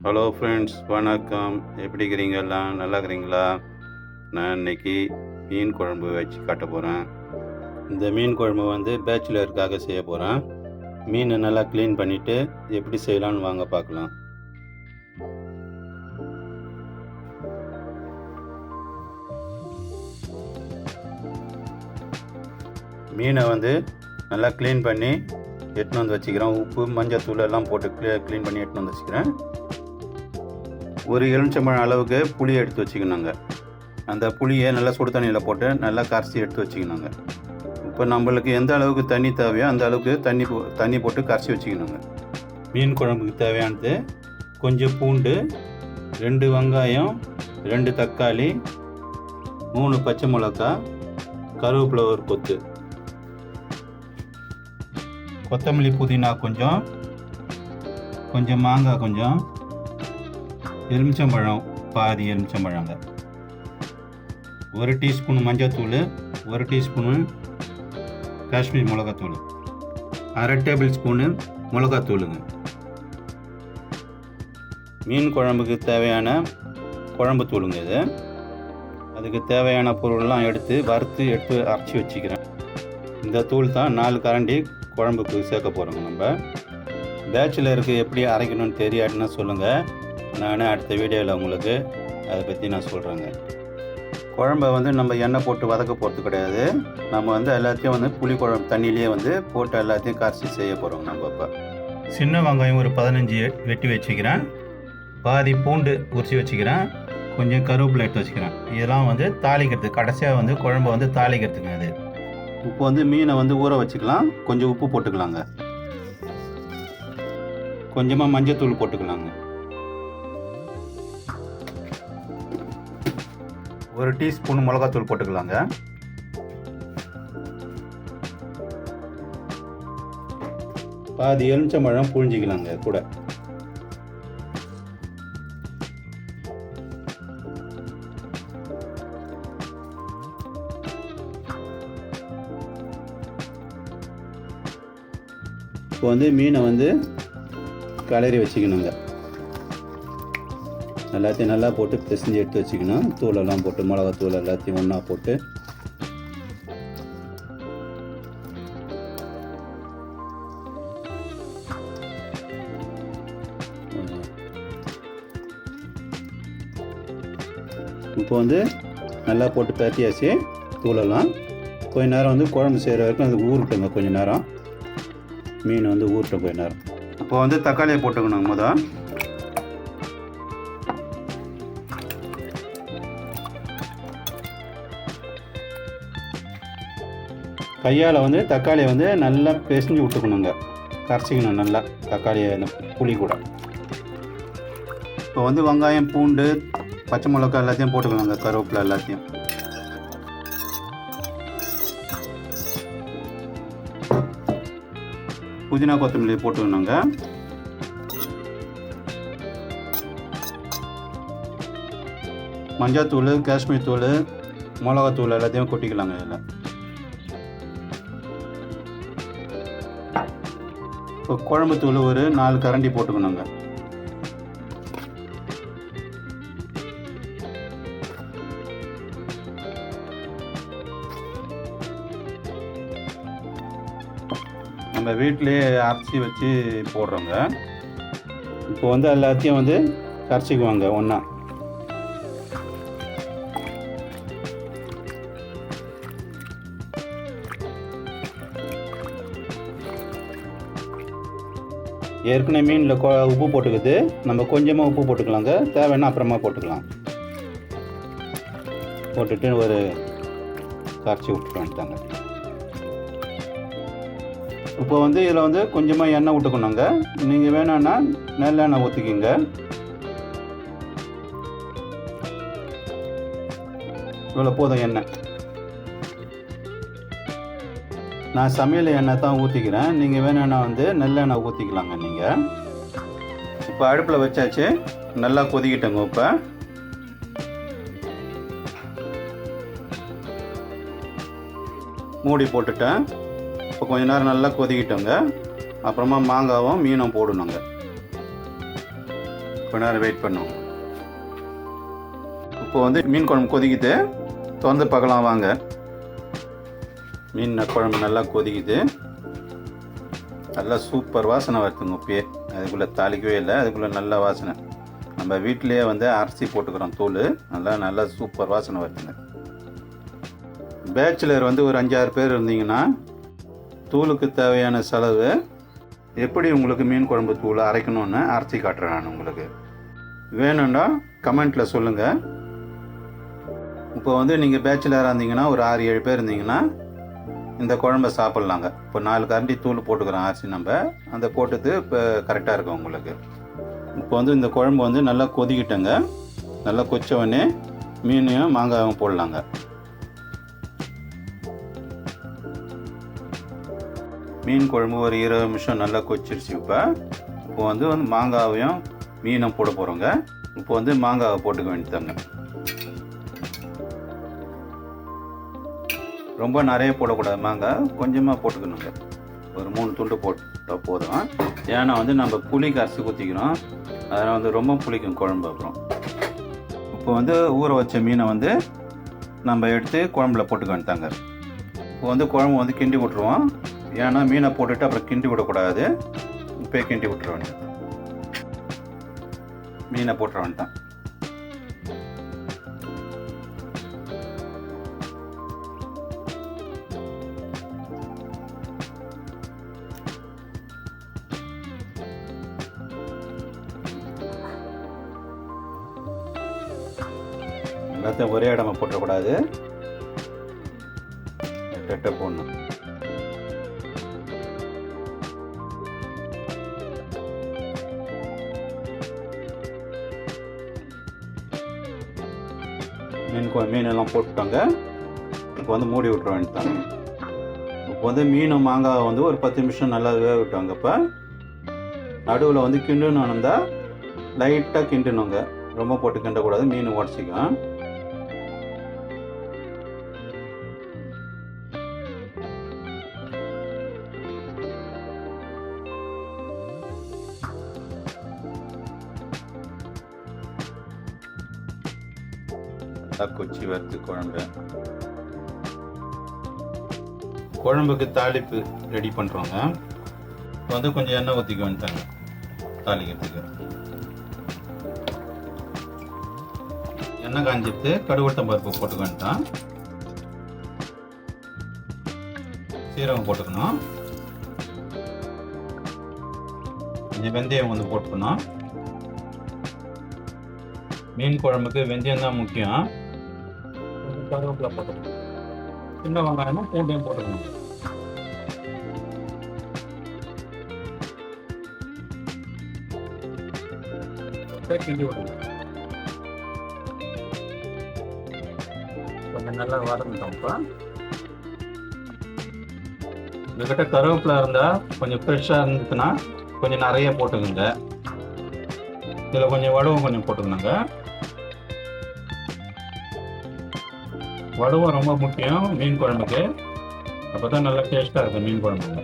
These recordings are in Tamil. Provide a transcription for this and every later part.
ஹலோ ஃப்ரெண்ட்ஸ், வணக்கம். எப்படி இருக்கிறீங்க? எல்லாம் நல்லா இருக்கிறீங்களா? நான் இன்னைக்கு மீன் குழம்பு வச்சு காட்ட போகிறேன். இந்த மீன் குழம்பு பேச்சுலருக்காக செய்ய போகிறேன். மீனை நல்லா க்ளீன் பண்ணிவிட்டு எப்படி செய்யலான்னு வாங்க பார்க்கலாம். மீனை நல்லா க்ளீன் பண்ணி எடுத்துன்னு வந்து வச்சுக்கிறேன். உப்பு, மஞ்சள் தூள் எல்லாம் போட்டு க்ளீன் பண்ணி எடுத்துன்னு வந்து வச்சுக்கிறேன். ஒரு எலுமிச்சம்பழம் அளவுக்கு புளி எடுத்து வச்சுக்கணுங்க. அந்த புளியை நல்லா சுடு தண்ணியில் போட்டு நல்லா கரைச்சி எடுத்து வச்சுக்கணுங்க. இப்போ நம்மளுக்கு எந்த அளவுக்கு தண்ணி தேவையோ அந்த அளவுக்கு தண்ணி போட்டு கரைச்சி வச்சுக்கணுங்க. மீன் குழம்புக்கு தேவையானது கொஞ்சம் பூண்டு, 2 வெங்காயம், 2 தக்காளி, 3 பச்சை மிளகா, கருவேப்பிலை ஒரு கொத்து, கொத்தமல்லி, புதினா கொஞ்சம் மாங்காய் கொஞ்சம், எலுமிச்சம்பழம் பாதி எலுமிச்சம்பழங்க, 1 டீஸ்பூன் மஞ்சள்தூள், 1 டீஸ்பூனு காஷ்மீர் மிளகாத்தூள், 1/2 டேபிள் ஸ்பூனு மிளகாத்தூளுங்க. மீன் குழம்புக்கு தேவையான குழம்பு தூளுங்க இது. அதுக்கு தேவையான பொருள்லாம் வறுத்து எடுத்து அரைச்சி வச்சுக்கிறேன். இந்த தூள் தான் 4 கரண்டி குழம்புக்கு சேர்க்க போகிறோங்க. நம்ம பேச்சுலருக்கு எப்படி அரைக்கணும்னு தெரியாதுன்னா சொல்லுங்கள், நான் அடுத்த வீடியோவில் உங்களுக்கு அதை பற்றி நான் சொல்கிறேங்க. குழம்பை நம்ம எண்ணெய் போட்டு வதக்க போகிறது கிடையாது. நம்ம எல்லாத்தையும் புளி குழம்பு தண்ணியிலேயே போட்டு எல்லாத்தையும் கரைச்சி செய்ய போகிறோங்க. நம்ம இப்போ சின்ன வெங்காயம் ஒரு 15 வெட்டி வச்சுக்கிறேன், பாதி பூண்டு உரிச்சி வச்சுக்கிறேன், கொஞ்சம் கருவேப்பிலை எடுத்து வச்சுக்கிறேன். இதெல்லாம் தாளிக்கிறதுக்கு, கடைசியாக குழம்பை தாளிக்கிறதுங்க. அது இப்போ மீனை ஊற வச்சுக்கலாம். கொஞ்சம் உப்பு போட்டுக்கலாங்க, கொஞ்சமாக மஞ்சள் போட்டுக்கலாங்க, 1 டீஸ்பூன் மிளகாத்தூள் போட்டுக்கலாங்க, பாதி எலுமிச்சம்பழம் புழிஞ்சிக்கலாங்க கூட. இப்போ மீனை கிளறி வச்சுக்கணுங்க. எல்லாத்தையும் நல்லா போட்டு பிசைஞ்சு எடுத்து வச்சுக்கணும். தூளெல்லாம் போட்டு, மிளகாத்தூள் எல்லாத்தையும் ஒன்றா போட்டு இப்போ நல்லா போட்டு பரட்டியாச்சு தூளெல்லாம். கொஞ்ச நேரம் குழம்பு செய்கிற வரைக்கும் அது ஊறட்டுங்க. கொஞ்சம் நேரம் மீன் ஊறட்டும் கொஞ்ச நேரம். இப்போ தக்காளியை போட்டுக்கணும். கையால் தக்காளியை நல்லா பிசைஞ்சு விட்டுக்கணுங்க, கரைச்சிக்கணும் நல்லா தக்காளியை இந்த புளி கூட. இப்போ வெங்காயம், பூண்டு, பச்சை மிளகாய் எல்லாத்தையும் போட்டுக்கலாங்க, கருவேப்பிலை எல்லாத்தையும். புதினா, கொத்தமல்லி போட்டுக்கணுங்க. மஞ்சள்தூள், காஷ்மீர் தூள், மிளகாத்தூள் எல்லாத்தையும் கொட்டிக்கலாங்க. இதில் இப்போ குழம்பு தூள் ஒரு 4 கரண்டி போட்டுக்கணுங்க. நம்ம வீட்டிலே அரைச்சி வச்சு போடுறோங்க. இப்போ எல்லாத்தையும் கரைச்சிக்குவாங்க ஒன்றா. ஏற்கனவே மீனில் உப்பு போட்டுக்குது. நம்ம கொஞ்சமாக உப்பு போட்டுக்கலாங்க, தேவைன்னா அப்புறமா போட்டுக்கலாம். போட்டுட்டு ஒரு கரைச்சி விட்டுட்டு வந்துட்டாங்க. இப்போ இதில் கொஞ்சமாக எண்ணெய் விட்டுக்கணுங்க. நீங்கள் வேணும்னா நல்லெண்ணெய் ஊற்றிக்கிங்க. இவ்வளோ போதும் எண்ணெய். நான் சமையல் எண்ணெய் தான் ஊற்றிக்கிறேன். நீங்கள் வேணும்னா நல்லெண்ணெய் ஊற்றிக்கலாங்க நீங்கள். இப்போ அடுப்பில் வச்சாச்சு, நல்லா கொதிக்கிட்டங்க. இப்போ மூடி போட்டுட்டேன். இப்போ கொஞ்ச நேரம் நல்லா கொதிக்கிட்டோங்க. அப்புறமா மாங்காவும் மீனும் போடணுங்க. கொஞ்ச நேரம் வெயிட் பண்ணுவோம். இப்போ வந்து மீன் குழம்பு கொதிக்குது, திறந்து பார்க்கலாம் வாங்க. மீன் குழம்பு நல்லா கொதிக்குது, நல்லா சூப்பர் வாசனை வருதுங்க. இப்பயே அதுக்குள்ளே தாளிக்கவே இல்லை, அதுக்குள்ளே நல்ல வாசனை. நம்ம வீட்டிலையே வந்து அரிசி போட்டுக்கிறோம் தூள், நல்லா சூப்பர் வாசனை வருதுங்க. பேச்சுலர் வந்து ஒரு 5-6 பேர் இருந்தீங்கன்னா தூளுக்கு தேவையான செலவு எப்படி உங்களுக்கு மீன் குழம்பு தூள் அரைக்கணும்னு அரைச்சி காட்டுறேன் நான் உங்களுக்கு. வேணும்னா கமெண்ட்டில் சொல்லுங்கள். இப்போ வந்து நீங்கள் பேச்சுலராக இருந்தீங்கன்னா ஒரு 6-7 பேர் இருந்தீங்கன்னா இந்த குழம்பை சாப்பிட்லாங்க. இப்போ 4 கரண்டி தூள் போட்டுக்கிறோம் அரிசி, நம்ம அந்த போட்டது இப்போ கரெக்டாக இருக்கும் உங்களுக்கு. இப்போ வந்து இந்த குழம்பு வந்து நல்லா கொதிக்கிட்டங்க. நல்லா கொச்சவொடனே மீனையும் மாங்காயும் போடலாங்க. மீன் குழம்பு ஒரு 20 நிமிஷம் நல்லா கொச்சிருச்சு. இப்போ வந்து மாங்காவையும் மீனும் போட போகிறோங்க. இப்போ வந்து மாங்காவை போட்டுக்க வேண்டியதாங்க. ரொம்ப நிறைய போடக்கூடாது, மாங்காய் கொஞ்சமாக போட்டுக்கணுங்க. ஒரு 3 துண்டு போட்டால் போதும். ஏன்னா வந்து நம்ம புளி கரைச்சி ஊற்றிக்கிறோம், அதனால் வந்து ரொம்ப புளிக்கும் குழம்பு. அப்புறம் இப்போ வந்து ஊற வச்ச மீனை வந்து நம்ம எடுத்து குழம்புல போட்டுக்க வேண்டியதாங்க. இப்போ வந்து குழம்பு வந்து கிண்டி விட்ருவோம். ஏன்னா மீனை போட்டுட்டு அப்புறம் கிண்டி விடக்கூடாது, இப்போ கிண்டி விட்டுற வேண்டியது. மீனை போட்டுற வேண்டாம். எல்லாத்தையும் ஒரே இடமா போட்டக்கூடாது, ரெட்டை போடணும். மீனெல்லாம் போட்டுட்டாங்க. இப்போ வந்து மூடி விட்டுற வேண்டியதாங்க. இப்போ வந்து மீனும் மாங்காய் வந்து ஒரு 10 நிமிஷம் நல்லா வேக விட்டாங்க. இப்போ நடுவில் வந்து கிண்டணும் இருந்தால் லைட்டாக கிண்டணுங்க, ரொம்ப போட்டு கிண்டக்கூடாது, மீன் உடச்சிக்கும். கொச்சி வறுத்து குழம்புக்கு தாளிப்பு ரெடி பண்ணுறோங்க. இப்போ வந்து கொஞ்சம் எண்ணெய் ஊற்றிக்க வேண்டிட்டாங்க தாளிக்கிறதுக்கு. எண்ணெய் காஞ்சிட்டு கடுகுட்டம் பருப்பு போட்டுக்க வேண்டாம், சீரகம் போட்டுக்கணும், கொஞ்சம் வெந்தயம் வந்து போட்டுக்கணும். மீன் குழம்புக்கு வெந்தயம் தான் முக்கியம். கருவேப்பிலை போட்டுக்கணும், சின்ன வெங்காயமும் பூண்டையும் போட்டுக்கணும். கிண்டி விடணும். கொஞ்சம் நல்லா வதங்கிட்டோம். இப்போ உங்ககிட்ட கருவேப்பிலை இருந்தால் கொஞ்சம் ஃப்ரெஷ்ஷாக இருந்துச்சுன்னா கொஞ்சம் நிறைய போட்டுக்கோங்க. இதில் கொஞ்சம் வடவும் கொஞ்சம் போட்டுக்கணுங்க. வடவும் ரொம்ப முக்கியம் மீன் குழம்புக்கு, அப்போ தான் நல்லா டேஸ்ட்டாக இருக்கும் மீன் குழம்புங்க.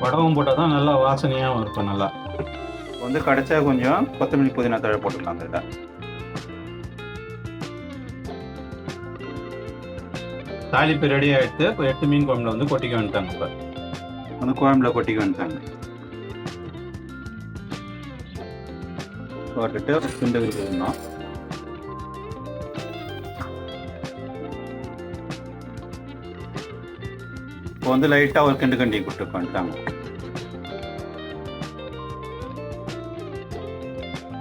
வடவும் போட்டால் தான் நல்லா வாசனையாகவும் இருக்கும். நல்லா வந்து கடைச்சா கொஞ்சம் கொத்தமல்லி புதினா தழை போட்டுக்கலாம். இதில் தாளிப்பு ரெடி ஆகிடுத்து. இப்போ 8 மீன் குழம்புல வந்து கொட்டிக்க வேண்டிட்டாங்க. இப்போ அந்த குழம்புல கொட்டிக்க வேண்டிட்டாங்க. போட்டுட்டு கிண்டு விடணும். இப்போ வந்து லைட்டாக ஒரு கிண்டி கொடுத்து வந்துட்டாங்க.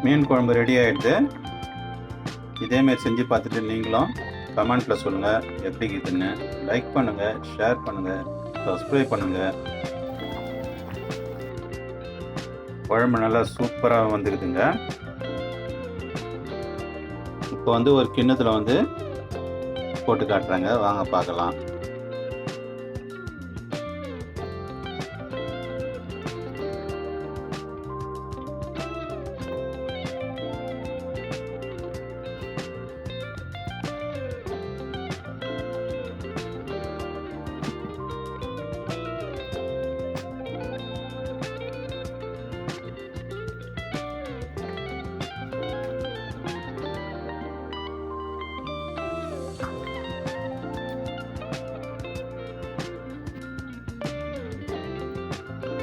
மீன் குழம்பு ரெடி ஆகிடுது. இதேமாரி செஞ்சு பார்த்துட்டு நீங்களும் கமெண்ட்டில் சொல்லுங்கள் எப்படி இருக்குதுன்னு. லைக் பண்ணுங்கள், ஷேர் பண்ணுங்கள், சப்ஸ்கிரைப் பண்ணுங்கள். குழம்பு நல்லா சூப்பராக வந்துருக்குதுங்க. இப்போ வந்து ஒரு கிண்ணத்தில் வந்து போட்டு காட்டுறாங்க, வாங்க பார்க்கலாம்.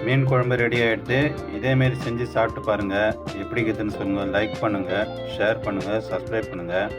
மீன் குழம்பு ரெடி ஆகிடுது. இதேமாரி செஞ்சு சாப்பிட்டு பாருங்கள். எப்படி இருக்குதுன்னு சொல்லுங்கள். லைக் பண்ணுங்கள், ஷேர் பண்ணுங்கள், சப்ஸ்கிரைப் பண்ணுங்கள்.